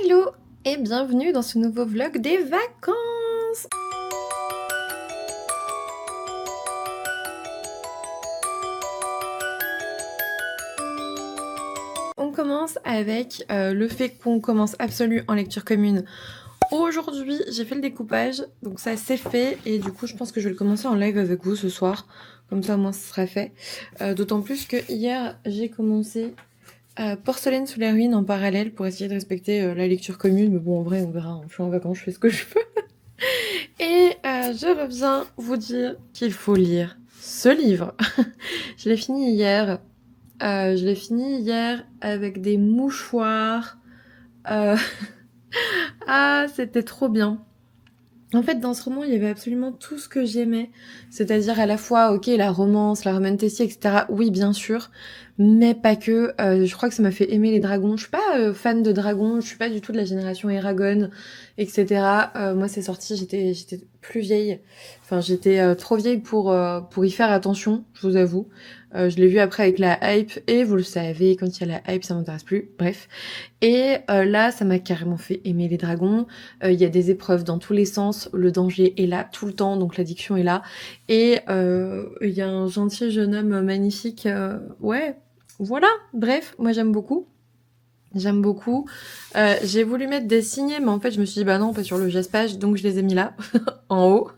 Hello et bienvenue dans ce nouveau vlog des vacances. On commence avec le fait qu'on commence Absolu en lecture commune. Aujourd'hui, j'ai fait le découpage, donc ça c'est fait et du coup je pense que je vais le commencer en live avec vous ce soir. Comme ça au moins ce sera fait. D'autant plus que hier j'ai commencé Porcelaine sous les ruines en parallèle pour essayer de respecter la lecture commune. Mais bon en vrai on verra, hein. Je suis en vacances, je fais ce que je peux. Et je reviens vous dire qu'il faut lire ce livre. Je l'ai fini hier. Avec des mouchoirs. Ah, c'était trop bien. En fait, dans ce roman, il y avait absolument tout ce que j'aimais. C'est-à-dire à la fois, ok, la romance, la romantasy, etc. Oui, bien sûr. Mais pas que. Je crois que ça m'a fait aimer les dragons. Je suis pas fan de dragons. Je suis pas du tout de la génération Eragon, etc. Moi, c'est sorti, j'étais plus vieille. Enfin, j'étais trop vieille pour y faire attention, je vous avoue. Je l'ai vu après avec la hype. Et vous le savez, quand il y a la hype, ça m'intéresse plus. Bref. Et là, ça m'a carrément fait aimer les dragons. Il y a des épreuves dans tous les sens. Le danger est là tout le temps, donc l'addiction est là. Et il y a un gentil jeune homme magnifique. Ouais, voilà. Bref, moi j'aime beaucoup. J'aime beaucoup. J'ai voulu mettre des signets, mais en fait je me suis dit bah non, pas sur le gespage, donc je les ai mis là, en haut,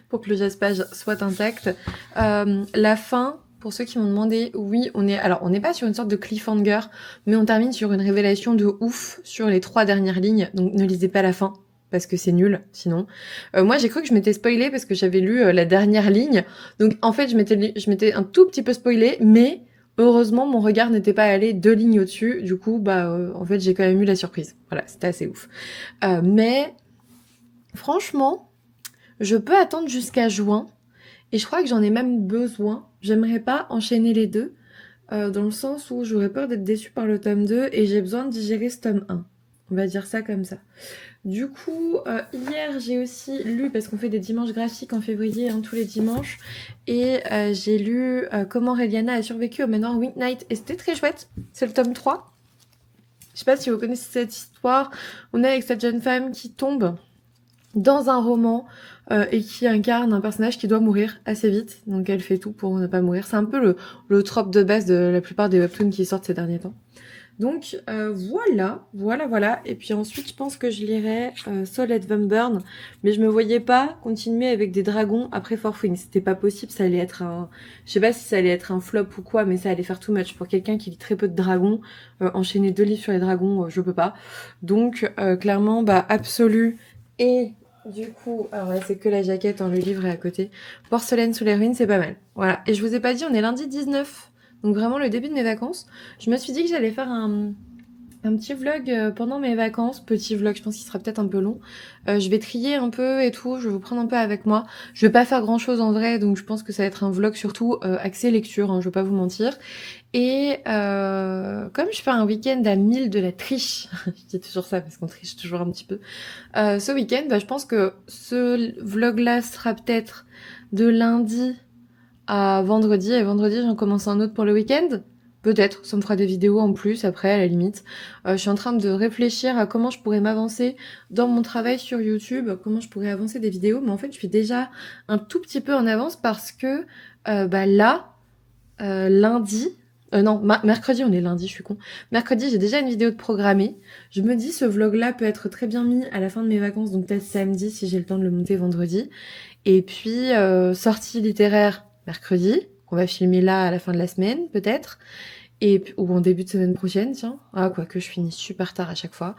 pour que le gespage soit intact. La fin, pour ceux qui m'ont demandé, oui, on n'est pas sur une sorte de cliffhanger, mais on termine sur une révélation de ouf sur les 3 dernières lignes, donc ne lisez pas la fin, parce que c'est nul, sinon. Moi, j'ai cru que je m'étais spoilée parce que j'avais lu la dernière ligne, donc en fait, je m'étais un tout petit peu spoilée, mais heureusement, mon regard n'était pas allé 2 lignes au-dessus, du coup, en fait, j'ai quand même eu la surprise. Voilà, c'était assez ouf. Mais, franchement, je peux attendre jusqu'à juin, et je crois que j'en ai même besoin. J'aimerais pas enchaîner les deux, dans le sens où j'aurais peur d'être déçue par le tome 2 et j'ai besoin de digérer ce tome 1. On va dire ça comme ça. Du coup, hier, j'ai aussi lu, parce qu'on fait des dimanches graphiques en février, hein, tous les dimanches, et j'ai lu Comment Reliana a survécu au manoir Weeknight, et c'était très chouette. C'est le tome 3. Je sais pas si vous connaissez cette histoire. On est avec cette jeune femme qui tombe dans un roman et qui incarne un personnage qui doit mourir assez vite, donc elle fait tout pour ne pas mourir. C'est un peu le trope de base de la plupart des webtoons qui sortent ces derniers temps. Donc voilà. Et puis ensuite, je pense que je lirai Soul at Burn, mais je me voyais pas continuer avec des dragons après Four Wings. C'était pas possible, ça allait être je sais pas si ça allait être un flop ou quoi, mais ça allait faire too much pour quelqu'un qui lit très peu de dragons. Enchaîner 2 livres sur les dragons, je peux pas. Donc clairement, Absolu et du coup, alors là c'est que la jaquette, hein, le livre est à côté. Porcelaine sous les ruines, c'est pas mal. Voilà. Et je vous ai pas dit, on est lundi 19. Donc vraiment le début de mes vacances. Je me suis dit que j'allais faire un petit vlog pendant mes vacances. Petit vlog, je pense qu'il sera peut-être un peu long. Je vais trier un peu et tout, je vais vous prendre un peu avec moi. Je vais pas faire grand chose en vrai, donc je pense que ça va être un vlog surtout axé lecture, hein, je vais pas vous mentir. Et comme je fais un week-end à 1000 de la triche, je dis toujours ça parce qu'on triche toujours un petit peu, ce week-end, je pense que ce vlog-là sera peut-être de lundi à vendredi, et vendredi j'en commence un autre pour le week-end. Peut-être, ça me fera des vidéos en plus après à la limite. Je suis en train de réfléchir à comment je pourrais m'avancer dans mon travail sur YouTube, comment je pourrais avancer des vidéos, mais en fait je suis déjà un tout petit peu en avance parce que lundi, mercredi, on est lundi, je suis con. Mercredi, j'ai déjà une vidéo de programmée. Je me dis, ce vlog-là peut être très bien mis à la fin de mes vacances, donc peut-être samedi si j'ai le temps de le monter vendredi. Et puis, sortie littéraire mercredi, qu'on va filmer là à la fin de la semaine, peut-être. Ou en début de semaine prochaine, tiens. Ah, quoique je finis super tard à chaque fois.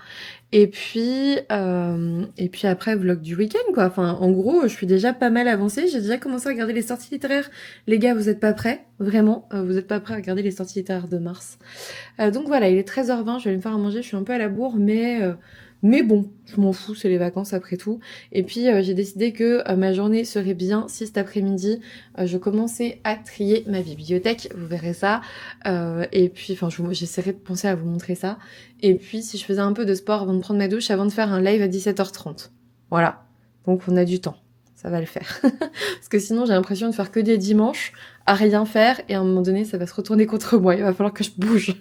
Et puis après, vlog du week-end, quoi. Enfin, en gros, je suis déjà pas mal avancée. J'ai déjà commencé à regarder les sorties littéraires. Les gars, vous êtes pas prêts? Vraiment, vous êtes pas prêts à regarder les sorties littéraires de mars. Donc voilà, il est 13h20, je vais aller me faire à manger. Je suis un peu à la bourre, mais bon, je m'en fous, c'est les vacances après tout. Et puis j'ai décidé que ma journée serait bien si cet après-midi je commençais à trier ma bibliothèque, vous verrez ça. Et puis, j'essaierai de penser à vous montrer ça. Et puis si je faisais un peu de sport avant de prendre ma douche, avant de faire un live à 17h30. Voilà, donc on a du temps, ça va le faire. Parce que sinon j'ai l'impression de faire que des dimanches à rien faire et à un moment donné ça va se retourner contre moi, il va falloir que je bouge.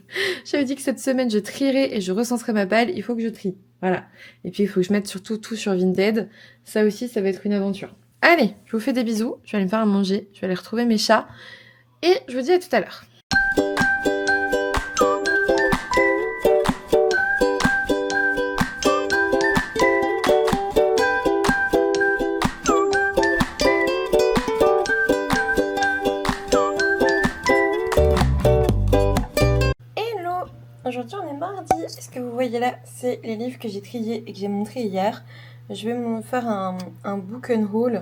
J'avais dit que cette semaine je trierais et je recenserais ma balle, il faut que je trie. Voilà. Et puis il faut que je mette surtout tout sur Vinted. Ça aussi, ça va être une aventure. Allez, je vous fais des bisous. Je vais aller me faire à manger. Je vais aller retrouver mes chats. Et je vous dis à tout à l'heure. Hello! Aujourd'hui on est mardi. Ce que vous voyez là, c'est les livres que j'ai triés et que j'ai montrés hier. Je vais me faire un book and haul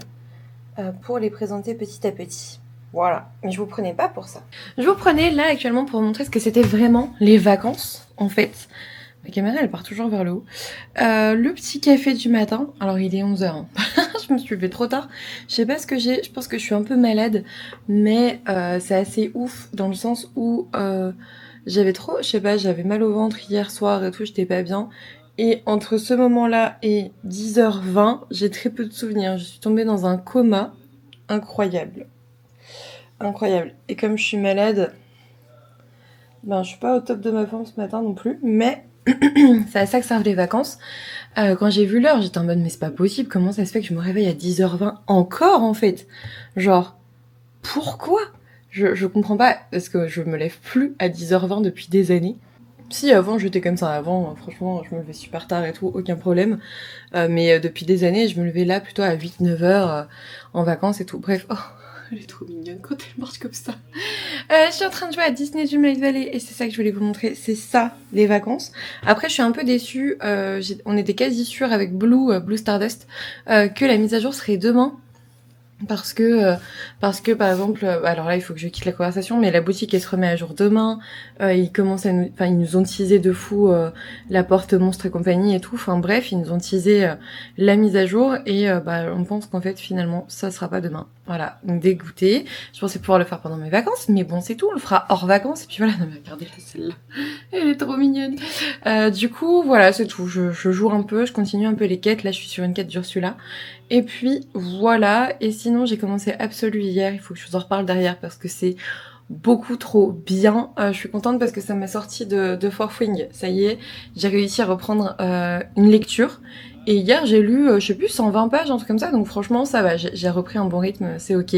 pour les présenter petit à petit. Voilà, mais je vous prenais pas pour ça. Je vous prenais là actuellement pour vous montrer ce que c'était vraiment les vacances, en fait. Ma caméra, elle part toujours vers le haut. Le petit café du matin. Alors, il est 11h. Hein. Je me suis levée trop tard. Je sais pas ce que j'ai. Je pense que je suis un peu malade. Mais c'est assez ouf dans le sens où j'avais trop... Je sais pas, j'avais mal au ventre hier soir et tout. J'étais pas bien. Et entre ce moment-là et 10h20, j'ai très peu de souvenirs. Je suis tombée dans un coma incroyable. Incroyable. Et comme je suis malade, ben je suis pas au top de ma forme ce matin non plus, mais c'est à ça que servent les vacances. Quand j'ai vu l'heure, j'étais en mode mais c'est pas possible, comment ça se fait que je me réveille à 10h20 encore en fait? Genre, pourquoi? Je comprends pas, parce que je me lève plus à 10h20 depuis des années. Si avant j'étais comme ça, avant franchement je me levais super tard et tout, aucun problème. Mais depuis des années je me levais là plutôt à 8-9h en vacances et tout. Bref, oh, elle est trop mignonne quand elle marche comme ça. Je suis en train de jouer à Disney Dreamlight Valley et c'est ça que je voulais vous montrer, c'est ça les vacances. Après je suis un peu déçue, on était quasi sûrs avec Blue Stardust que la mise à jour serait demain. Parce que par exemple, alors là il faut que je quitte la conversation, mais la boutique elle se remet à jour demain. Ils commencent à nous, enfin ils nous ont teasé de fou la porte monstre et compagnie et tout. Enfin bref, ils nous ont teasé la mise à jour et on pense qu'en fait finalement ça sera pas demain. Voilà, donc dégoûté. Je pensais pouvoir le faire pendant mes vacances, mais bon c'est tout, on le fera hors vacances et puis voilà. Non mais regardez-la celle-là, elle est trop mignonne. Du coup voilà c'est tout. Je joue un peu, je continue un peu les quêtes. Là je suis sur une quête d'Ursula. Et puis voilà, et sinon j'ai commencé Absolu hier, il faut que je vous en reparle derrière parce que c'est beaucoup trop bien. Je suis contente parce que ça m'a sorti de Forthwing, ça y est, j'ai réussi à reprendre une lecture. Et hier j'ai lu, je sais plus, 120 pages, un truc comme ça, donc franchement ça va, j'ai repris un bon rythme, c'est ok.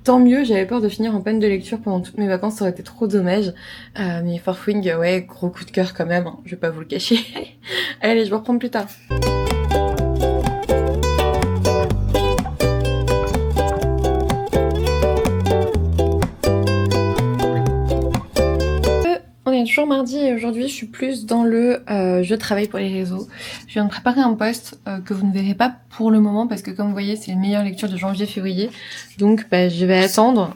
Tant mieux, j'avais peur de finir en panne de lecture pendant toutes mes vacances, ça aurait été trop dommage. Mais Forthwing, ouais, gros coup de cœur quand même, hein, je vais pas vous le cacher. Allez, je vous reprends plus tard. On est toujours mardi et aujourd'hui je suis plus dans le je travaille pour les réseaux. Je viens de préparer un post que vous ne verrez pas pour le moment parce que comme vous voyez c'est les meilleures lectures de janvier-février. Donc je vais attendre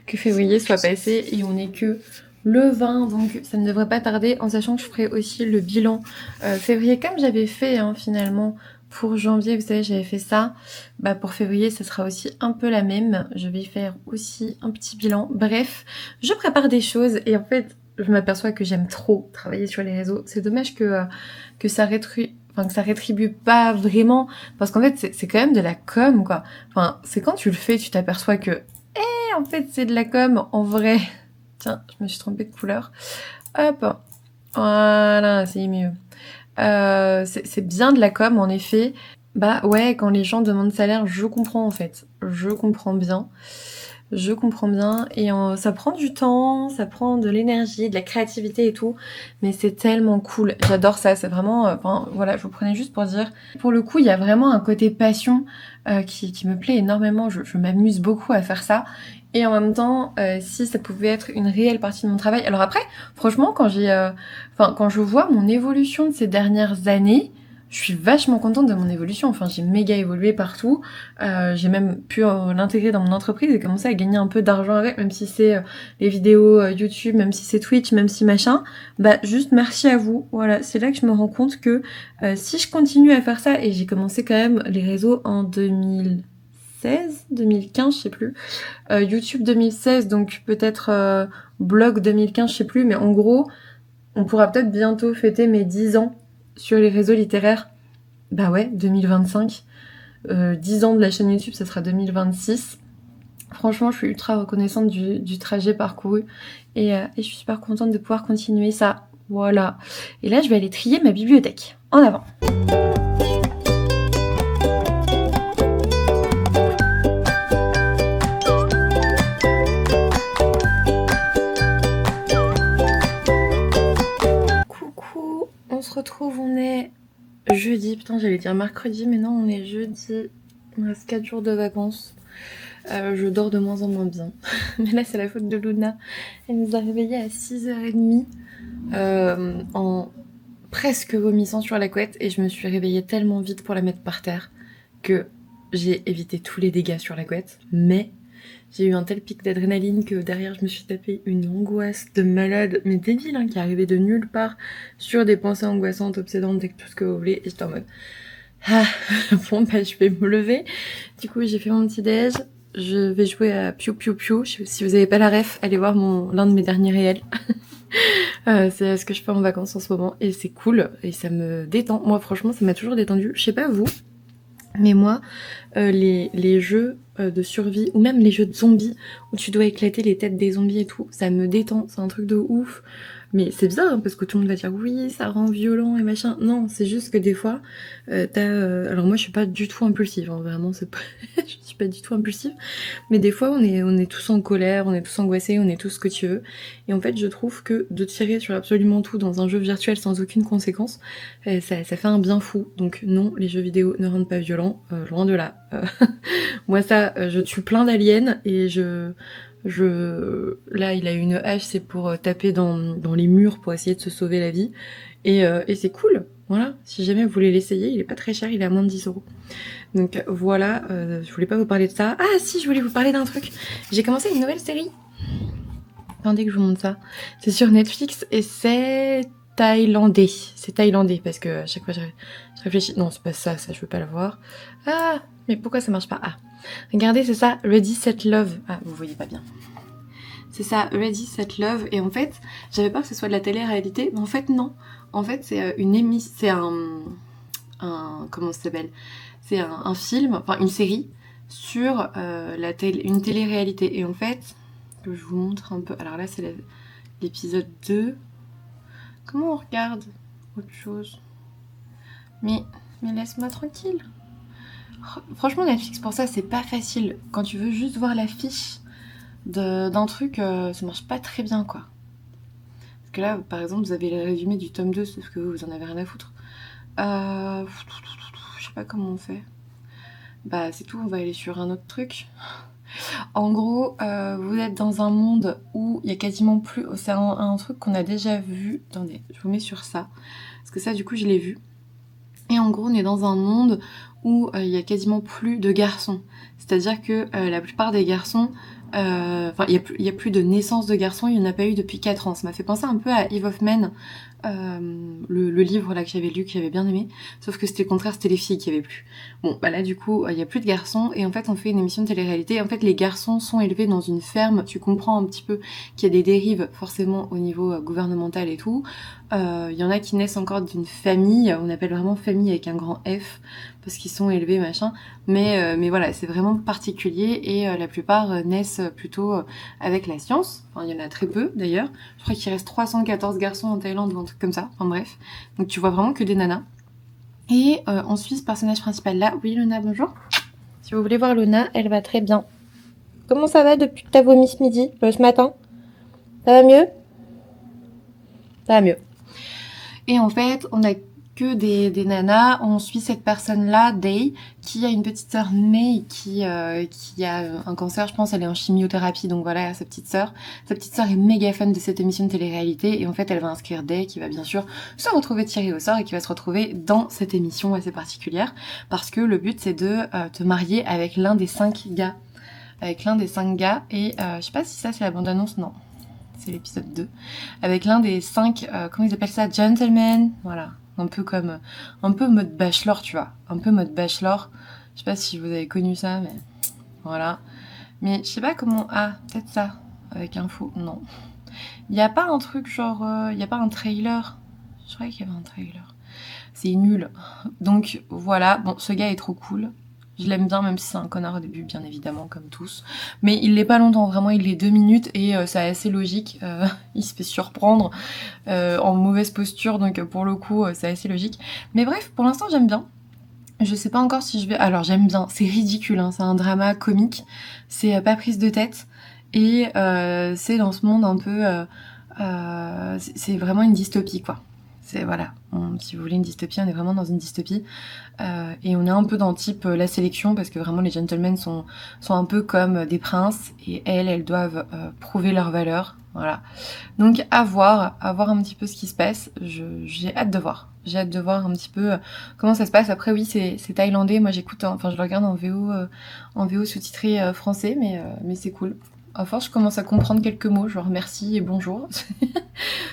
que février soit passé et on est que le 20 donc ça ne devrait pas tarder en sachant que je ferai aussi le bilan février comme j'avais fait finalement. Pour janvier, vous savez, j'avais fait ça. Pour février, ça sera aussi un peu la même. Je vais faire aussi un petit bilan. Bref, je prépare des choses et en fait, je m'aperçois que j'aime trop travailler sur les réseaux. C'est dommage que ça rétribue pas vraiment. Parce qu'en fait, c'est quand même de la com, quoi. Enfin, c'est quand tu le fais, tu t'aperçois que, en fait, c'est de la com en vrai. Tiens, je me suis trompée de couleur. Hop. Voilà, c'est mieux. C'est bien de la com en effet. Ouais, quand les gens demandent salaire, je comprends en fait. Je comprends bien. Et ça prend du temps, ça prend de l'énergie, de la créativité et tout. Mais c'est tellement cool. J'adore ça. C'est vraiment... voilà, je vous prenais juste pour dire. Pour le coup, il y a vraiment un côté passion qui me plaît énormément. Je m'amuse beaucoup à faire ça. Et en même temps, si ça pouvait être une réelle partie de mon travail. Alors après, franchement, quand je vois mon évolution de ces dernières années, je suis vachement contente de mon évolution. Enfin, j'ai méga évolué partout. J'ai même pu l'intégrer dans mon entreprise et commencer à gagner un peu d'argent avec, même si c'est les vidéos YouTube, même si c'est Twitch, même si machin. Juste merci à vous. Voilà, c'est là que je me rends compte que si je continue à faire ça, et j'ai commencé quand même les réseaux en 2016, 2015, je sais plus. YouTube 2016, donc peut-être blog 2015, je sais plus, mais en gros, on pourra peut-être bientôt fêter mes 10 ans sur les réseaux littéraires. 2025. 10 ans de la chaîne YouTube, ça sera 2026. Franchement, je suis ultra reconnaissante du trajet parcouru et je suis super contente de pouvoir continuer ça. Voilà. Et là, je vais aller trier ma bibliothèque. En avant. Coucou, on se retrouve, on est jeudi, putain j'allais dire mercredi, mais non on est jeudi, il me reste 4 jours de vacances. Je dors de moins en moins bien, mais là c'est la faute de Luna, elle nous a réveillés à 6h30 en presque vomissant sur la couette et je me suis réveillée tellement vite pour la mettre par terre que j'ai évité tous les dégâts sur la couette, mais j'ai eu un tel pic d'adrénaline que derrière je me suis tapé une angoisse de malade, mais débile, hein, qui arrivait de nulle part, sur des pensées angoissantes, obsédantes, et tout ce que vous voulez, et j'étais en mode ah, bon bah je vais me lever. Du coup j'ai fait mon petit déj, je vais jouer à Piu Piu Piu. Si vous avez pas la ref, allez voir l'un de mes derniers réels. C'est ce que je fais en vacances en ce moment et c'est cool et ça me détend. Moi franchement ça m'a toujours détendu, je sais pas vous, mais moi les jeux de survie ou même les jeux de zombies où tu dois éclater les têtes des zombies et tout, ça me détend, c'est un truc de ouf. Mais c'est bizarre hein, parce que tout le monde va dire oui ça rend violent et machin. Non, c'est juste que des fois alors moi je suis pas du tout impulsive, hein, vraiment c'est pas je suis pas du tout impulsive, mais des fois on est tous en colère, on est tous angoissés, on est tous ce que tu veux, et en fait je trouve que de tirer sur absolument tout dans un jeu virtuel sans aucune conséquence, ça fait un bien fou. Donc non, les jeux vidéo ne rendent pas violents, loin de là. Moi ça, je tue plein d'aliens et là il a une hache, c'est pour taper dans les murs pour essayer de se sauver la vie, et c'est cool. Voilà, si jamais vous voulez l'essayer, il est pas très cher, il est à moins de 10 €. Donc voilà, je voulais pas vous parler de ça. Ah si, je voulais vous parler d'un truc. J'ai commencé une nouvelle série. Attendez que je vous montre ça. C'est sur Netflix et c'est thaïlandais. C'est thaïlandais parce que à chaque fois je réfléchis. Non, c'est pas ça, je veux pas la voir. Ah, mais pourquoi ça marche pas? Ah, regardez, c'est ça, Ready Set Love. Ah, vous voyez pas bien. C'est ça, Ready Set Love. Et en fait, j'avais peur que ce soit de la télé-réalité, mais en fait non. En fait, c'est une émission, c'est comment ça s'appelle? C'est un film, enfin une série sur une télé-réalité. Et en fait, que je vous montre un peu. Alors là, c'est l'épisode 2. Comment on regarde autre chose? Mais laisse-moi tranquille. Franchement, Netflix, pour ça, c'est pas facile. Quand tu veux juste voir l'affiche d'un truc, ça marche pas très bien, quoi. Parce que là, par exemple, vous avez le résumé du tome 2, sauf que vous en avez rien à foutre. Je sais pas comment on fait. Bah, c'est tout, on va aller sur un autre truc. En gros, vous êtes dans un monde où il y a quasiment plus... C'est un truc qu'on a déjà vu. Attendez, je vous mets sur ça. Parce que ça, du coup, je l'ai vu. Et en gros, on est dans un monde où il y a quasiment plus de garçons. C'est-à-dire que la plupart des garçons... Enfin, il y a plus de naissance de garçons, il n'y en a pas eu depuis 4 ans. Ça m'a fait penser un peu à Eve of Men, le livre là que j'avais lu, que j'avais bien aimé, sauf que c'était le contraire, c'était les filles qui avaient plus. Bon, bah là du coup, il y a plus de garçons, et en fait on fait une émission de télé-réalité. En fait les garçons sont élevés dans une ferme, tu comprends un petit peu qu'il y a des dérives forcément au niveau gouvernemental et tout. Il y en a qui naissent encore d'une famille, on appelle vraiment famille avec un grand F, parce qu'ils sont élevés machin, mais voilà, c'est vraiment particulier, et la plupart naissent plutôt avec la science. Enfin, il y en a très peu d'ailleurs, je crois qu'il reste 314 garçons en Thaïlande ou un truc comme ça, enfin bref, donc tu vois vraiment que des nanas. Et on suit ce personnage principal là. Oui Luna, bonjour. Si vous voulez voir Luna, elle va très bien. Comment ça va depuis que t'as vomi ce midi, ce matin? Ça va mieux? Ça va mieux. Et en fait, on a que des nanas. On suit cette personne-là, Day, qui a une petite sœur May qui a un cancer, je pense, elle est en chimiothérapie, donc voilà, sa petite sœur. Sa petite sœur est méga fan de cette émission de télé-réalité, et en fait, elle va inscrire Day, qui va bien sûr se retrouver tirée au sort, et qui va se retrouver dans cette émission assez particulière, parce que le but, c'est de te marier avec l'un des 5 gars. Avec l'un des 5 gars, et je sais pas si ça, c'est la bande-annonce, non. C'est l'épisode 2, avec l'un des 5, comment ils appellent ça, gentlemen, voilà, un peu mode bachelor, tu vois, un peu mode bachelor, je sais pas si vous avez connu ça, mais voilà, mais je sais pas comment, peut-être ça, avec un faux, non, il y a pas un truc genre, il y a pas un trailer, je croyais qu'il y avait un trailer, c'est nul, donc voilà, bon, ce gars est trop cool, Je l'aime bien, même si c'est un connard au début, bien évidemment, comme tous. Mais il l'est pas longtemps, vraiment, il est 2 minutes et c'est assez logique. Il se fait surprendre en mauvaise posture, donc pour le coup, c'est assez logique. Mais bref, pour l'instant, j'aime bien. Je sais pas encore si je vais... Alors, j'aime bien, c'est ridicule, hein, c'est un drama comique, c'est pas prise de tête, et c'est dans ce monde un peu... c'est vraiment une dystopie, quoi. C'est, voilà, si vous voulez une dystopie, on est vraiment dans une dystopie. Et on est un peu dans le type la sélection, parce que vraiment les gentlemen sont un peu comme des princes, et elles doivent prouver leur valeur. Voilà. Donc à voir un petit peu ce qui se passe. J'ai hâte de voir. J'ai hâte de voir un petit peu comment ça se passe. Après oui, c'est thaïlandais. Moi j'écoute, enfin je le regarde en VO sous-titré français, mais c'est cool. À force, je commence à comprendre quelques mots, genre merci et bonjour.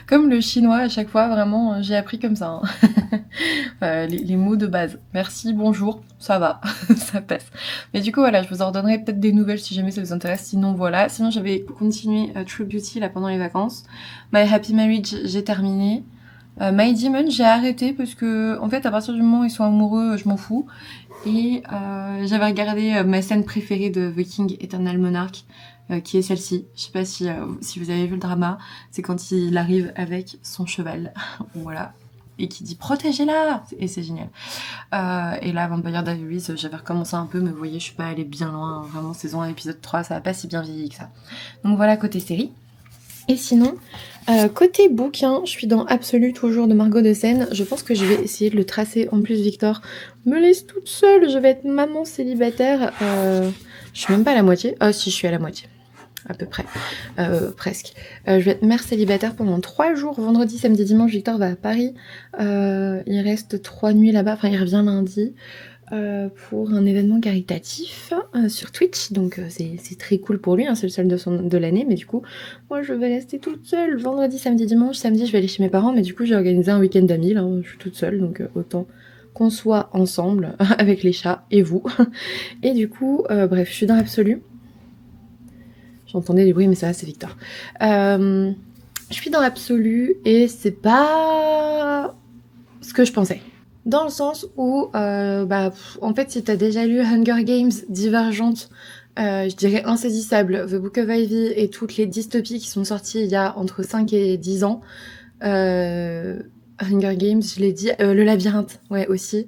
Comme le chinois, à chaque fois, vraiment, j'ai appris comme ça. Hein. Les mots de base. Merci, bonjour, ça va, ça passe. Mais du coup, voilà, je vous en redonnerai peut-être des nouvelles si jamais ça vous intéresse. Sinon, voilà. Sinon, j'avais continué True Beauty là pendant les vacances. My Happy Marriage, j'ai terminé. My Demon, j'ai arrêté parce que, en fait, à partir du moment où ils sont amoureux, je m'en fous. Et j'avais regardé ma scène préférée de The King Eternal Monarch, qui est celle-ci. Je sais pas si vous avez vu le drama, c'est quand il arrive avec son cheval, voilà, et qui dit protégez-la, et c'est génial. Et là, Vampire Diaries, j'avais recommencé un peu, mais vous voyez, je suis pas allée bien loin, hein. Vraiment, saison 1, épisode 3, ça va pas si bien vieilli que ça. Donc voilà, côté série. Et sinon, côté bouquin, je suis dans Absolu toujours de Margot de Seine. Je pense que je vais essayer de le tracer. En plus, Victor me laisse toute seule. Je vais être maman célibataire. Je suis même pas à la moitié. Ah si, je suis à la moitié. À peu près. Presque. Je vais être mère célibataire pendant 3 jours. Vendredi, samedi, dimanche, Victor va à Paris. Il reste 3 nuits là-bas. Enfin, il revient lundi. Pour un événement caritatif sur Twitch, donc c'est très cool pour lui, hein, c'est le seul de l'année, mais du coup moi je vais rester toute seule vendredi, samedi, dimanche. Samedi je vais aller chez mes parents, mais du coup j'ai organisé un week-end d'amis, là je suis toute seule, donc autant qu'on soit ensemble avec les chats et vous. Et du coup bref, je suis dans l'absolu. J'entendais des bruits, mais ça va, c'est Victor. Je suis dans l'absolu et c'est pas ce que je pensais. Dans le sens où, en fait, si t'as déjà lu Hunger Games, Divergente, je dirais Insaisissable, The Book of Ivy et toutes les dystopies qui sont sorties il y a entre 5 et 10 ans. Hunger Games, je l'ai dit, Le Labyrinthe, ouais, aussi.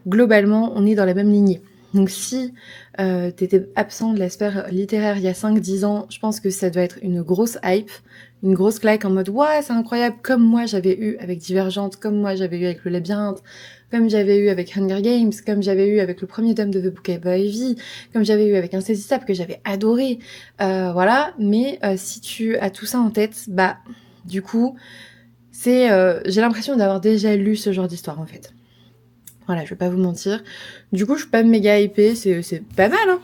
Globalement, on est dans la même lignée. Donc si t'étais absent de la sphère littéraire il y a 5-10 ans, je pense que ça doit être une grosse hype, une grosse claque en mode « Ouais, c'est incroyable !» comme moi j'avais eu avec Divergente, comme moi j'avais eu avec Le Labyrinthe, comme j'avais eu avec Hunger Games, comme j'avais eu avec le premier tome de The Book of Ivy, comme j'avais eu avec Insaisissable, que j'avais adoré. Voilà, mais si tu as tout ça en tête, bah, du coup, j'ai l'impression d'avoir déjà lu ce genre d'histoire, en fait. Voilà, je vais pas vous mentir. Du coup, je suis pas méga hypée, c'est pas mal, hein.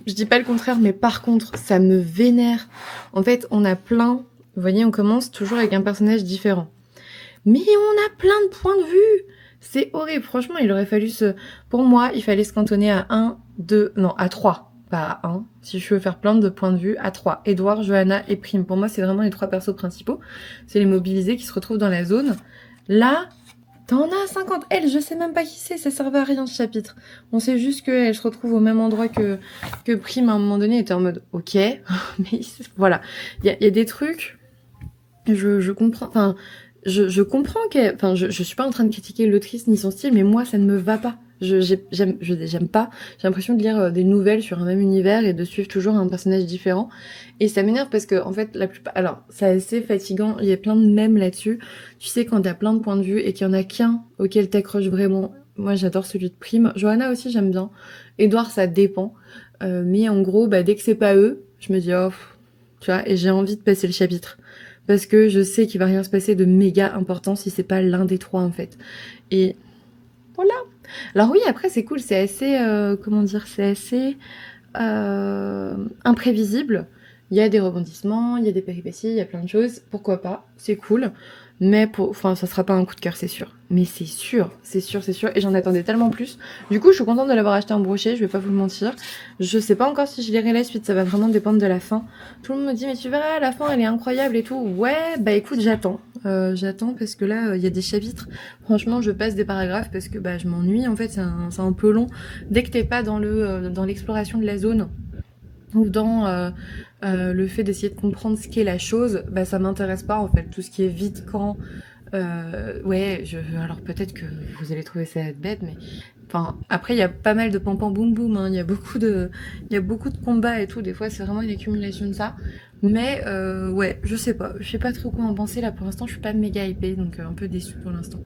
Je dis pas le contraire, mais par contre, ça me vénère. En fait, on a plein... Vous voyez, on commence toujours avec un personnage différent. Mais on a plein de points de vue. C'est horrible. Franchement, il aurait fallu Pour moi, il fallait se cantonner à 1, 2... Non, à 3. Pas à 1. Si je veux faire plein de points de vue, à 3. Edouard, Johanna et Prime. Pour moi, c'est vraiment les 3 persos principaux. C'est les mobilisés qui se retrouvent dans la zone. Là... T'en as 50. Elle, je sais même pas qui c'est, ça servait à rien ce chapitre. On sait juste qu'elle se retrouve au même endroit que Prime à un moment donné, était en mode ok, mais voilà. Il y a des trucs, je comprends, enfin, je comprends qu'elle, enfin, je suis pas en train de critiquer l'autrice ni son style, mais moi ça ne me va pas. J'aime pas. J'ai l'impression de lire des nouvelles sur un même univers et de suivre toujours un personnage différent. Et ça m'énerve parce que, en fait, la plupart, alors, c'est assez fatigant. Il y a plein de mèmes là-dessus. Tu sais, quand t'as plein de points de vue et qu'il y en a qu'un auquel t'accroches vraiment. Moi, j'adore celui de Prime. Johanna aussi, j'aime bien. Edouard, ça dépend. Mais en gros, dès que c'est pas eux, je me dis, oh, tu vois, et j'ai envie de passer le chapitre. Parce que je sais qu'il va rien se passer de méga important si c'est pas l'un des 3, en fait. Et voilà. Alors oui, après c'est cool, c'est assez, c'est assez imprévisible. Il y a des rebondissements, il y a des péripéties, il y a plein de choses. Pourquoi pas, c'est cool. Mais enfin, ça sera pas un coup de cœur, c'est sûr. Mais c'est sûr, c'est sûr, c'est sûr. Et j'en attendais tellement plus. Du coup, je suis contente de l'avoir acheté en brochet, je vais pas vous le mentir. Je sais pas encore si je lirai la suite, ça va vraiment dépendre de la fin. Tout le monde me dit, mais tu verras, la fin, elle est incroyable et tout. Ouais, bah écoute, j'attends. J'attends parce que là, il y a des chapitres. Franchement, je passe des paragraphes parce que bah, je m'ennuie. En fait, c'est un peu long. Dès que t'es pas dans dans l'exploration de la zone, ou dans le fait d'essayer de comprendre ce qu'est la chose, bah ça m'intéresse pas en fait. Tout ce qui est vite quand, ouais, alors peut-être que vous allez trouver ça bête, mais enfin après il y a pas mal de pam pam boum boum, hein. Il y a beaucoup de combats et tout. Des fois c'est vraiment une accumulation de ça. Mais ouais, je sais pas trop quoi en penser là. Pour l'instant, je suis pas méga hypée, donc un peu déçue pour l'instant.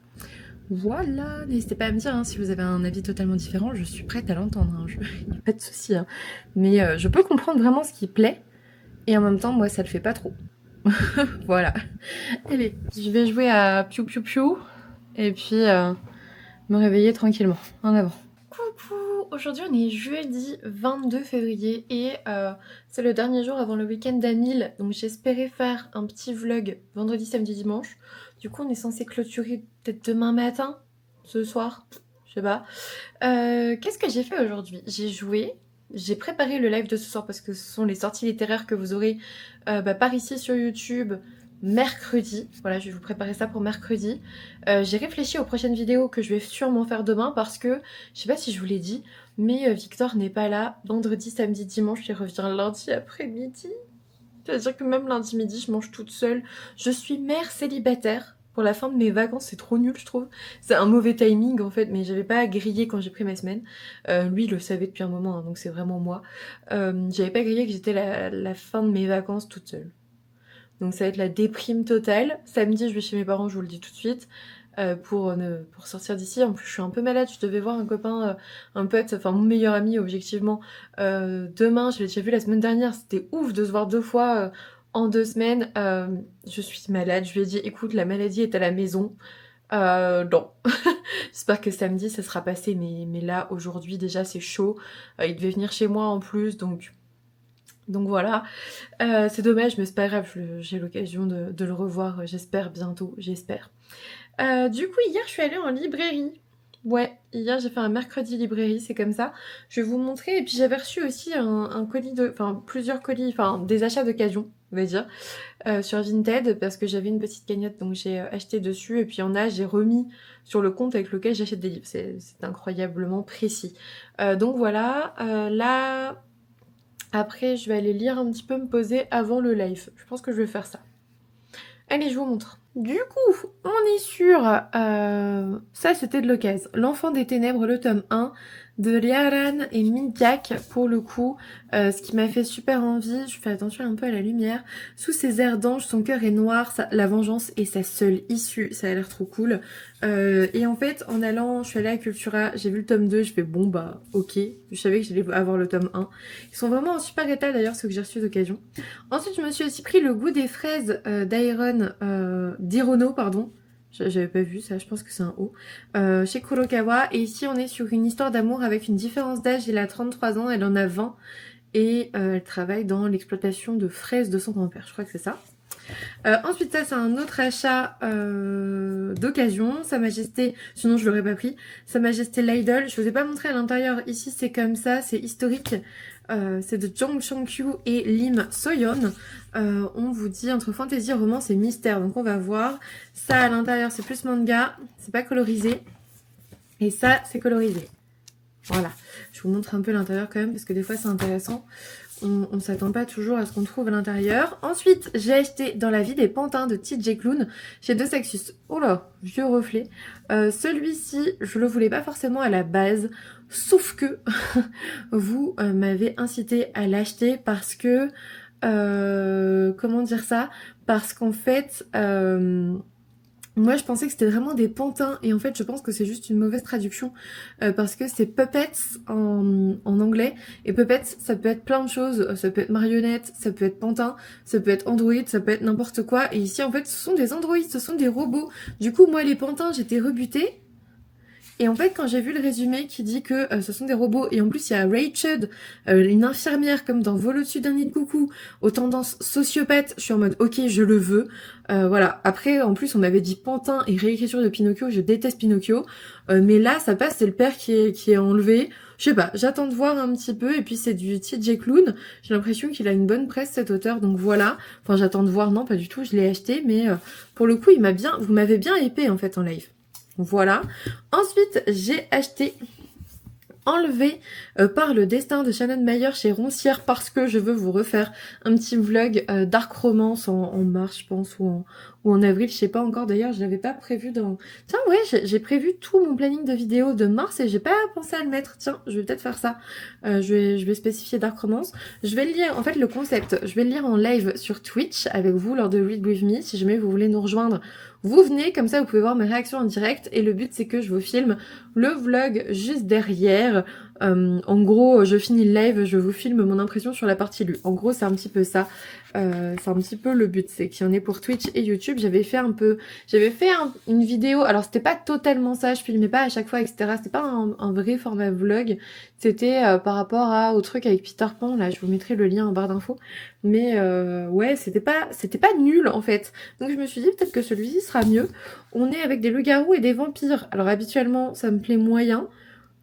Voilà, n'hésitez pas à me dire hein, si vous avez un avis totalement différent, je suis prête à l'entendre, hein. Il n'y a pas de souci. Hein. Mais je peux comprendre vraiment ce qui plaît, et en même temps, moi, ça le fait pas trop. Voilà. Allez, je vais jouer à Piu Piu Piu, et puis me réveiller tranquillement. En avant. Coucou, aujourd'hui on est jeudi 22 février, et c'est le dernier jour avant le week-end d'Anil, donc j'espérais faire un petit vlog vendredi, samedi, dimanche. Du coup, on est censé clôturer peut-être demain matin, ce soir, je sais pas. Qu'est-ce que j'ai fait aujourd'hui? J'ai joué, j'ai préparé le live de ce soir parce que ce sont les sorties littéraires que vous aurez par ici sur YouTube mercredi. Voilà, je vais vous préparer ça pour mercredi. J'ai réfléchi aux prochaines vidéos que je vais sûrement faire demain parce que, je sais pas si je vous l'ai dit, mais Victor n'est pas là vendredi, samedi, dimanche, il revient lundi après-midi. C'est-à-dire que même lundi midi, je mange toute seule. Je suis mère célibataire. Pour la fin de mes vacances, c'est trop nul, je trouve. C'est un mauvais timing, en fait, mais j'avais pas grillé quand j'ai pris ma semaine. Lui, il le savait depuis un moment, hein, donc c'est vraiment moi. J'avais pas grillé que j'étais la fin de mes vacances toute seule. Donc ça va être la déprime totale. Samedi, je vais chez mes parents, je vous le dis tout de suite, pour sortir d'ici. En plus, je suis un peu malade, je devais voir un copain, un pote, enfin mon meilleur ami, objectivement. Demain, je l'ai déjà vu la semaine dernière, c'était ouf de se voir 2 fois en 2 semaines. Je suis malade, je lui ai dit, écoute, la maladie est à la maison. Non. J'espère que samedi, ça sera passé, mais là, aujourd'hui, déjà, c'est chaud. Il devait venir chez moi en plus, donc voilà. C'est dommage, mais c'est pas grave, j'ai l'occasion de le revoir, j'espère bientôt, j'espère. Du coup, hier, je suis allée en librairie. Ouais, hier, j'ai fait un mercredi librairie, c'est comme ça. Je vais vous montrer. Et puis, j'avais reçu aussi un colis enfin, plusieurs colis, enfin, des achats d'occasion, on va dire, sur Vinted, parce que j'avais une petite cagnotte, donc j'ai acheté dessus. Et puis, il y en a, j'ai remis sur le compte avec lequel j'achète des livres. C'est incroyablement précis. Donc voilà, là... Après, je vais aller lire un petit peu, me poser avant le live. Je pense que je vais faire ça. Allez, je vous montre. Du coup, on est sur... ça, c'était de l'occasion. L'Enfant des Ténèbres, le tome 1, de Liaran et Mintiak, pour le coup. Ce qui m'a fait super envie. Je fais attention un peu à la lumière. Sous ses airs d'ange, son cœur est noir. La vengeance est sa seule issue. Ça a l'air trop cool. Et en fait, en allant, je suis allée à Cultura, j'ai vu le tome 2, je fais bon bah ok. Je savais que j'allais avoir le tome 1. Ils sont vraiment en super état d'ailleurs, ceux que j'ai reçus d'occasion. Ensuite, je me suis aussi pris le goût des fraises d'Irono, pardon. J'avais pas vu ça, je pense que c'est un O. Chez Kurokawa. Et ici, on est sur une histoire d'amour avec une différence d'âge. Elle a 33 ans, elle en a 20. Et elle travaille dans l'exploitation de fraises de son grand-père. Je crois que c'est ça. Ensuite, ça, c'est un autre achat d'occasion. Sa Majesté, sinon je l'aurais pas pris. Sa Majesté l'Idol. Je vous ai pas montré à l'intérieur. Ici, c'est comme ça, c'est historique. C'est de Jang Chang-kyu et Lim Soyeon. On vous dit entre fantasy, romance et mystère. Donc on va voir. Ça, à l'intérieur, c'est plus manga. C'est pas colorisé. Et ça, c'est colorisé. Voilà. Je vous montre un peu l'intérieur quand même, parce que des fois, c'est intéressant. On ne s'attend pas toujours à ce qu'on trouve à l'intérieur. Ensuite, j'ai acheté Dans la vie des pantins de TJ Klune chez De Saxus. Oh là, vieux reflet. Celui-ci, je le voulais pas forcément à la base, sauf que vous m'avez incité à l'acheter parce que... comment dire ça? Parce qu'en fait... moi, je pensais que c'était vraiment des pantins, et en fait, je pense que c'est juste une mauvaise traduction, parce que c'est puppets en anglais, et puppets, ça peut être plein de choses, ça peut être marionnette, ça peut être pantin, ça peut être android, ça peut être n'importe quoi, et ici, en fait, ce sont des androïdes, ce sont des robots. Du coup, moi, les pantins, j'étais rebutée, Et en fait, quand j'ai vu le résumé qui dit que ce sont des robots, et en plus il y a Rachel, une infirmière comme dans Vol au-dessus d'un nid de coucou, aux tendances sociopathes, je suis en mode ok, je le veux. Voilà. Après, en plus, on m'avait dit Pantin et réécriture de Pinocchio, je déteste Pinocchio. Mais là, ça passe, c'est le père qui est enlevé. Je sais pas, j'attends de voir un petit peu, et puis c'est du TJ Klune. J'ai l'impression qu'il a une bonne presse, cet auteur, donc voilà. Enfin, j'attends de voir, non, pas du tout, je l'ai acheté, mais pour le coup, vous m'avez bien hypé, en fait, en live. Voilà. Ensuite, j'ai acheté Enlevé par le destin de Shannon Mayer chez Roncière, parce que je veux vous refaire un petit vlog Dark Romance en mars, je pense, ou en avril, je sais pas encore. D'ailleurs, je l'avais pas prévu dans... Tiens, ouais, j'ai prévu tout mon planning de vidéos de mars et j'ai pas pensé à le mettre. Tiens, je vais peut-être faire ça. Je vais spécifier Dark Romance. Je vais le lire, en fait, le concept, je vais le lire en live sur Twitch avec vous lors de Read With Me. Si jamais vous voulez nous rejoindre, vous venez, comme ça vous pouvez voir mes réactions en direct, et le but c'est que je vous filme le vlog juste derrière. En gros, je finis le live, je vous filme mon impression sur la partie lue. En gros, c'est un petit peu ça. C'est un petit peu le but, c'est qu'il y en ait pour Twitch et YouTube. J'avais fait une vidéo, alors c'était pas totalement ça, je filmais pas à chaque fois, etc. C'était pas un vrai format vlog. C'était par rapport au truc avec Peter Pan, là, je vous mettrai le lien en barre d'infos. Mais ouais, c'était pas nul en fait. Donc je me suis dit peut-être que celui-ci sera mieux. On est avec des loups-garous et des vampires. Alors habituellement, ça me plaît moyen.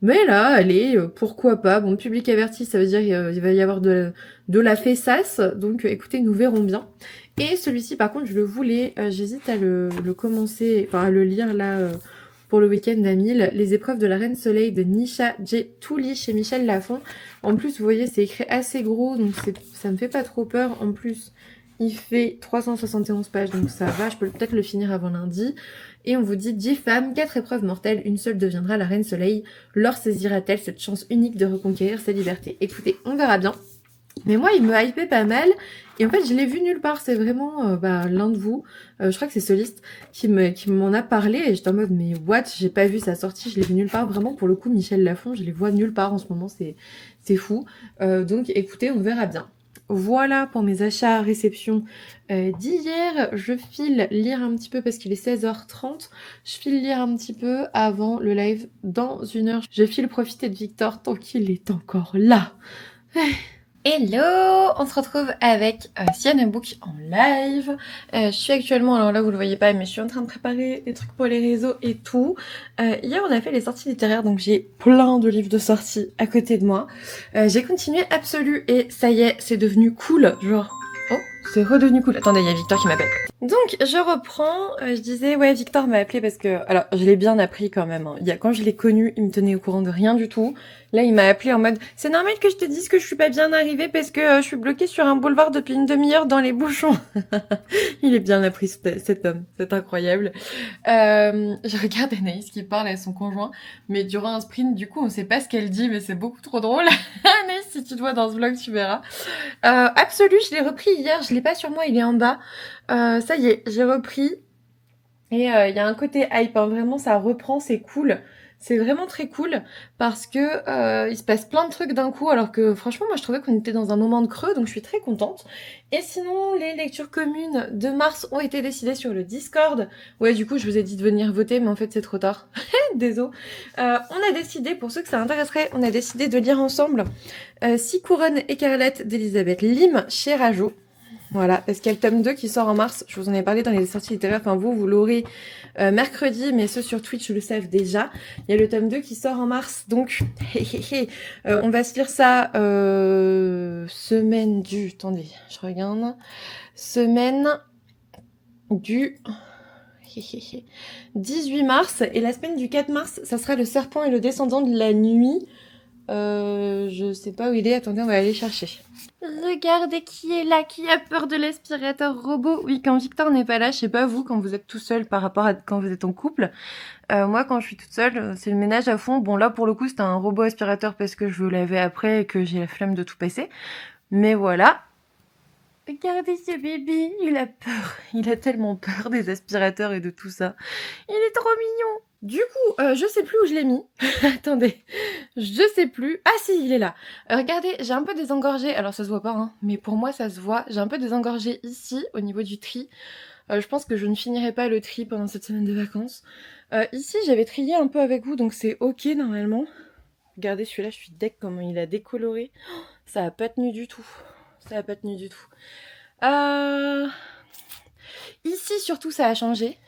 Mais là, allez, pourquoi pas. Bon, public averti, ça veut dire qu'il va y avoir de la fessasse. Donc écoutez, nous verrons bien. Et celui-ci, par contre, je le voulais. J'hésite à le commencer, enfin à le lire là pour le week-end à 1000. Les épreuves de la Reine Soleil de Nisha J. Touli chez Michel Lafon. En plus, vous voyez, c'est écrit assez gros, donc ça me fait pas trop peur. En plus, il fait 371 pages, donc ça va. Je peux peut-être le finir avant lundi. Et on vous dit 10 femmes, 4 épreuves mortelles, une seule deviendra la Reine Soleil. Lors saisira-t-elle cette chance unique de reconquérir sa liberté? Écoutez, on verra bien. Mais moi, il me hypait pas mal. Et en fait, je l'ai vu nulle part. C'est vraiment l'un de vous, je crois que c'est Soliste, qui m'en a parlé. Et j'étais en mode, mais what? J'ai pas vu sa sortie, je l'ai vu nulle part. Vraiment, pour le coup, Michel Lafon, je les vois nulle part en ce moment. C'est fou. Donc, écoutez, on verra bien. Voilà pour mes achats à réception d'hier. Je file lire un petit peu parce qu'il est 16h30. Je file lire un petit peu avant le live dans 1 heure. Je file profiter de Victor tant qu'il est encore là. Hello, on se retrouve avec Sienna Book en live. Je suis actuellement, alors là vous le voyez pas, mais je suis en train de préparer des trucs pour les réseaux et tout. Hier on a fait les sorties littéraires, donc j'ai plein de livres de sortie à côté de moi. J'ai continué Absolu et ça y est, c'est devenu cool, genre... Oh, c'est redevenu cool. Attendez, il y a Victor qui m'appelle. Donc, je reprends. Je disais, ouais, Victor m'a appelé parce que... Alors, je l'ai bien appris quand même. Hein. Quand je l'ai connu, il me tenait au courant de rien du tout. Là, il m'a appelé en mode, c'est normal que je te dise que je suis pas bien arrivée parce que je suis bloquée sur un boulevard depuis une demi-heure dans les bouchons. Il est bien appris, cet homme. C'est incroyable. Je regarde Anaïs qui parle à son conjoint, mais durant un sprint, du coup, on sait pas ce qu'elle dit, mais c'est beaucoup trop drôle. Anaïs, si tu te vois dans ce vlog, tu verras. Absolu, je l'ai repris hier, je l'ai pas sur moi, il est en bas. Ça y est, j'ai repris. Et il y a un côté hype, hein, vraiment, ça reprend, c'est cool. C'est vraiment très cool parce que il se passe plein de trucs d'un coup, alors que franchement, moi, je trouvais qu'on était dans un moment de creux, donc je suis très contente. Et sinon, les lectures communes de mars ont été décidées sur le Discord. Ouais, du coup, je vous ai dit de venir voter, mais en fait, c'est trop tard. Désolé. On a décidé, pour ceux que ça intéresserait, on a décidé de lire ensemble 6 couronnes écarlates d'Elisabeth Lim chez Rajo. Voilà, parce qu'il y a le tome 2 qui sort en mars. Je vous en ai parlé dans les sorties littéraires. Enfin, vous l'aurez mercredi, mais ceux sur Twitch le savent déjà. Il y a le tome 2 qui sort en mars. Donc, on va se lire ça semaine du... Attendez, je regarde. Semaine du... 18 mars. Et la semaine du 4 mars, ça sera le serpent et le descendant de la nuit. Je sais pas où il est. Attendez, on va aller chercher. Regardez qui est là, qui a peur de l'aspirateur robot. Oui, quand Victor n'est pas là, je sais pas vous, quand vous êtes tout seul par rapport à quand vous êtes en couple. Moi, quand je suis toute seule, c'est le ménage à fond. Bon, là, pour le coup, c'était un robot aspirateur parce que je veux laver après et que j'ai la flemme de tout passer. Mais voilà. Regardez ce bébé, il a peur. Il a tellement peur des aspirateurs et de tout ça. Il est trop mignon. Du coup, je sais plus où je l'ai mis. Attendez, je sais plus. Ah si, il est là. Regardez, j'ai un peu désengorgé. Alors ça se voit pas, hein, mais pour moi ça se voit. J'ai un peu désengorgé ici, au niveau du tri. Je pense que je ne finirai pas le tri pendant cette semaine de vacances. Ici, j'avais trié un peu avec vous, donc c'est ok normalement. Regardez celui-là, je suis deck comment il a décoloré. Oh, ça a pas tenu du tout. Ça a pas tenu du tout. Ici, surtout, ça a changé.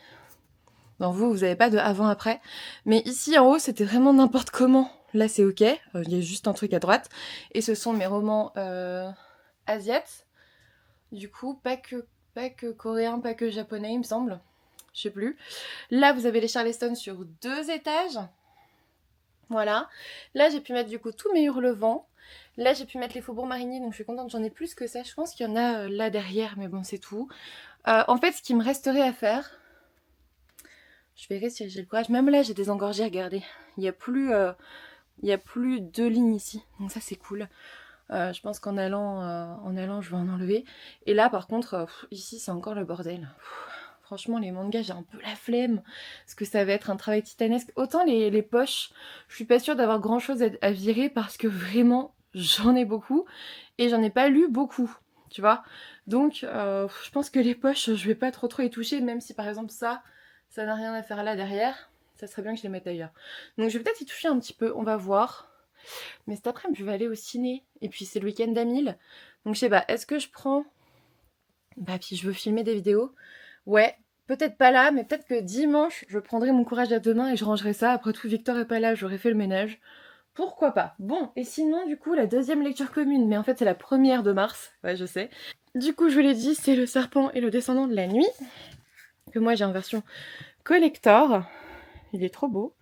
Bon, vous avez pas de avant-après. Mais ici, en haut, c'était vraiment n'importe comment. Là, c'est ok. Il y a juste un truc à droite. Et ce sont mes romans asiates. Du coup, pas que coréen, pas que japonais, il me semble. Je sais plus. Là, vous avez les Charleston sur 2 étages. Voilà. Là, j'ai pu mettre du coup tous mes hurlevents. Là, j'ai pu mettre les Faubourg Marigny, donc je suis contente, j'en ai plus que ça. Je pense qu'il y en a là derrière, mais bon, c'est tout. En fait, ce qui me resterait à faire, je verrai si j'ai le courage. Même là, j'ai des engorgés, regardez. Il n'y a plus 2 lignes ici, donc ça, c'est cool. Je pense qu'en allant, je vais en enlever. Et là, par contre, ici, c'est encore le bordel. Franchement, les mangas, j'ai un peu la flemme. Parce que ça va être un travail titanesque. Autant les poches, je suis pas sûre d'avoir grand chose à virer parce que vraiment, j'en ai beaucoup. Et j'en ai pas lu beaucoup, tu vois. Donc, je pense que les poches, je vais pas trop y toucher. Même si, par exemple, ça n'a rien à faire là derrière. Ça serait bien que je les mette ailleurs. Donc, je vais peut-être y toucher un petit peu. On va voir. Mais cet après-midi, je vais aller au ciné. Et puis, c'est le week-end d'Amil. Donc, je sais pas, est-ce que je prends... Bah, puis je veux filmer des vidéos. Ouais, peut-être pas là, mais peut-être que dimanche, je prendrai mon courage à 2 mains et je rangerai ça. Après tout, Victor est pas là, j'aurais fait le ménage. Pourquoi pas? Bon, et sinon, du coup, la deuxième lecture commune, mais en fait, c'est la 1er de mars. Ouais, je sais. Du coup, je vous l'ai dit, c'est Le Serpent et le Descendant de la Nuit. Que moi, j'ai en version collector. Il est trop beau.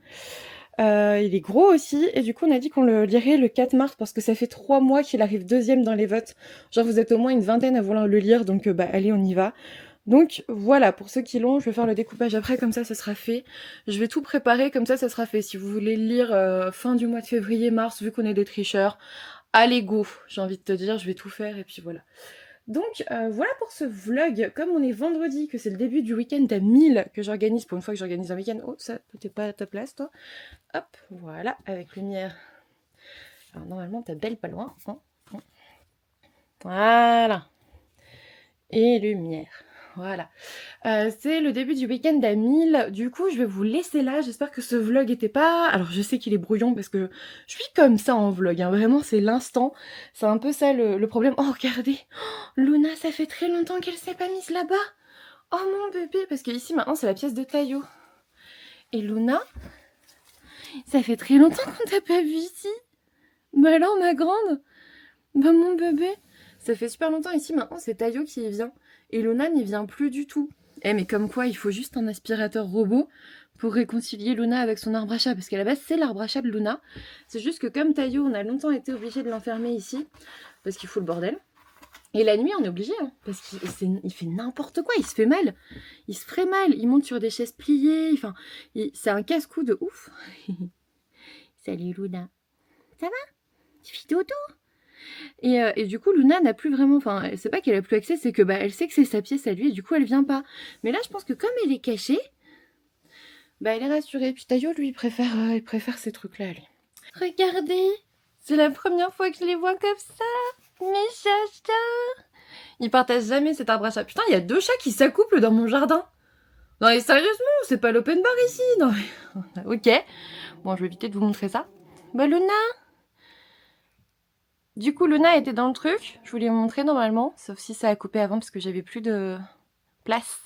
Il est gros aussi, et du coup on a dit qu'on le lirait le 4 mars parce que ça fait 3 mois qu'il arrive 2e dans les votes. Genre vous êtes au moins une vingtaine à vouloir le lire, donc bah allez, on y va. Donc voilà, pour ceux qui l'ont, je vais faire le découpage après, comme ça sera fait. Je vais tout préparer, comme ça sera fait. Si vous voulez le lire fin du mois de février, mars, vu qu'on est des tricheurs, allez go, j'ai envie de te dire, je vais tout faire, et puis voilà. Donc voilà pour ce vlog. Comme on est vendredi, que c'est le début du week-end à 1000 que j'organise, pour une fois que j'organise un week-end. Oh, ça, t'es pas à ta place, toi. Hop, voilà, avec lumière. Alors normalement, ta belle pas loin. Voilà. Et lumière. Voilà. C'est le début du week-end à 1000. Du coup, je vais vous laisser là. J'espère que ce vlog était pas... Alors, je sais qu'il est brouillon parce que je suis comme ça en vlog. Hein. Vraiment, c'est l'instant. C'est un peu ça le problème. Oh, regardez. Oh, Luna, ça fait très longtemps qu'elle s'est pas mise là-bas. Oh, mon bébé. Parce que ici, maintenant, c'est la pièce de Tayo. Et Luna, ça fait très longtemps qu'on t'a pas vu ici. Bah alors, ma grande. Bah, mon bébé. Ça fait super longtemps ici. Maintenant, c'est Tayo qui y vient. Et Luna n'y vient plus du tout. Eh mais comme quoi, il faut juste un aspirateur robot pour réconcilier Luna avec son arbre à chat. Parce qu'à la base, c'est l'arbre à chat de Luna. C'est juste que comme Tayo, on a longtemps été obligé de l'enfermer ici. Parce qu'il faut le bordel. Et la nuit, on est obligé. Hein, parce qu'il fait n'importe quoi. Il se fait mal. Il se ferait mal. Il monte sur des chaises pliées. Enfin, c'est un casse-cou de ouf. Salut Luna. Ça va? Tu fais dodo? Et du coup, Luna n'a plus vraiment... Enfin, c'est pas qu'elle a plus accès, c'est que elle sait que c'est sa pièce à lui et du coup, elle vient pas. Mais là, je pense que comme elle est cachée, elle est rassurée. Puis Tayo, lui, il préfère ces trucs-là, allez. Regardez, c'est la première fois que je les vois comme ça. Mes chats. Ils partagent jamais cet arbre à chat. Putain, il y a 2 chats qui s'accouplent dans mon jardin. Non mais sérieusement, c'est pas l'open bar ici. Non mais... Ok. Bon, je vais éviter de vous montrer ça. Bah, Luna... Du coup, Luna était dans le truc. Je voulais vous montrer normalement, sauf si ça a coupé avant parce que j'avais plus de place.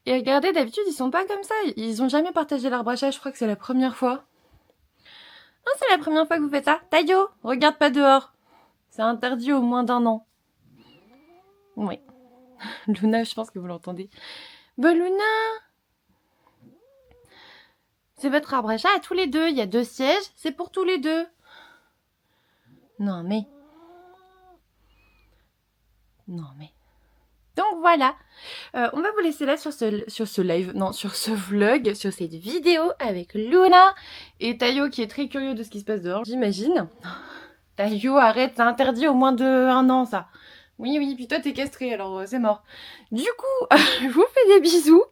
Et regardez, d'habitude, ils sont pas comme ça. Ils ont jamais partagé l'arbre à chat. Je crois que c'est la première fois. Non, c'est la première fois que vous faites ça. Tayo, regarde pas dehors. C'est interdit au moins d'1 an. Oui. Luna, je pense que vous l'entendez. Bah, Luna! C'est votre arbre à chat à tous les deux. Il y a 2 sièges. C'est pour tous les 2. Non mais... Donc voilà, on va vous laisser là sur ce live, non, sur ce vlog, sur cette vidéo avec Luna et Tayo qui est très curieux de ce qui se passe dehors, j'imagine. Tayo, arrête, c'est interdit au moins de 1 an ça. Oui, puis toi t'es castré, alors c'est mort. Du coup, je vous fais des bisous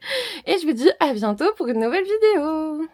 et je vous dis à bientôt pour une nouvelle vidéo.